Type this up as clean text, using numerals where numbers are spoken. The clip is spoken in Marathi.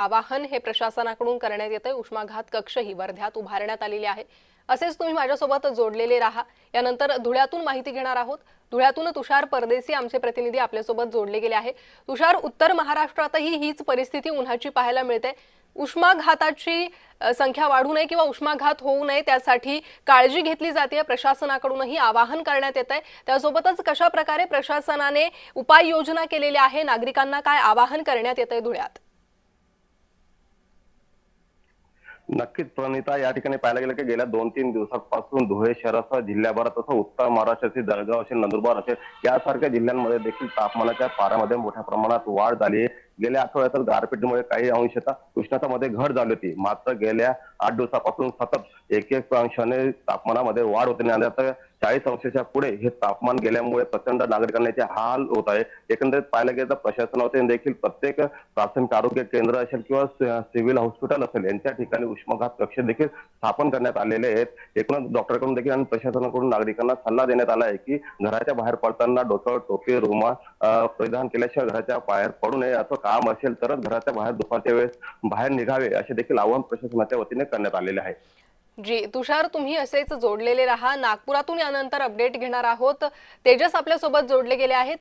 आवाहन हे प्रशासनाकडून करण्यात येते। उष्माघात कक्ष ही वर्ध्यात उभारण्यात आलेले आहे। असेच तुम्ही माझ्यासोबत जोडलेले राहा। यानंतर धुळ्यातून माहिती घेणार आहोत। धुळ्यातून तुषार परदेसी आमचे प्रतिनिधी आपल्यासोबत जोडले गेले आहे। तुषार, उत्तर महाराष्ट्रातही हीच परिस्थिती उन्हाची पाहायला मिळते। उष्माघाताची संख्या वाढू नये किंवा उष्माघात होऊ नये त्यासाठी काळजी घेतली जाते। प्रशासनाकडूनही आवाहन करण्यात येत आहे। त्यासोबतच कशा प्रकारे प्रशासनाने उपाययोजना केलेल्या आहे, नागरिकांना काय आवाहन करण्यात येत आहे धुळ्यात? नक्कीच प्रणिता, या ठिकाणी पाहायला गेलं की गेल्या 2-3 दिवसांपासून धुळे शहरासह जिल्ह्याभरात तसं उत्तर महाराष्ट्रातील जळगाव असेल, नंदुरबार असेल यासारख्या जिल्ह्यांमध्ये देखील तापमानाच्या पाऱ्यामध्ये मोठ्या प्रमाणात वाढ झाली आहे। गेल्या आठवड्यात गारपिटीमुळे काही अंशतः उष्णतामध्ये घट झाली होती, मात्र गेल्या 8 दिवसापासून सतत एक अंशाने तापमानामध्ये वाढ होते आणि आता 40 अंशाच्या पुढे हे तापमान गेल्यामुळे प्रचंड नागरिकांचे हाल होत आहे। एकंदरीत पाहायला गेलं तर प्रशासनाने देखील प्रत्येक प्राथमिक आरोग्य केंद्र असेल किंवा सिव्हिल हॉस्पिटल असेल यांच्या ठिकाणी उष्माघात कक्ष देखील स्थापन करण्यात आलेले आहेत। एकूणच डॉक्टरकडून देखील आणि प्रशासनाकडून नागरिकांना सल्ला देण्यात आला आहे की घराच्या बाहेर पडताना डोक्यावर टोपी, रुमाल परिधान केल्याशिवाय घराच्या बाहेर पडू नये। असं काम असेल तरच घराच्या बाहेर दुपारच्या वेळेस बाहेर निघावे असे देखील आवाहन प्रशासनाच्या वतीने करण्यात आलेले आहे। जी तुषार, तुम्ही असेच जोडलेले राहा। नागपुरातून यानंतर अपडेट घेणार आहोत। तेजस आपल्यासोबत जोडले गेले आहेत।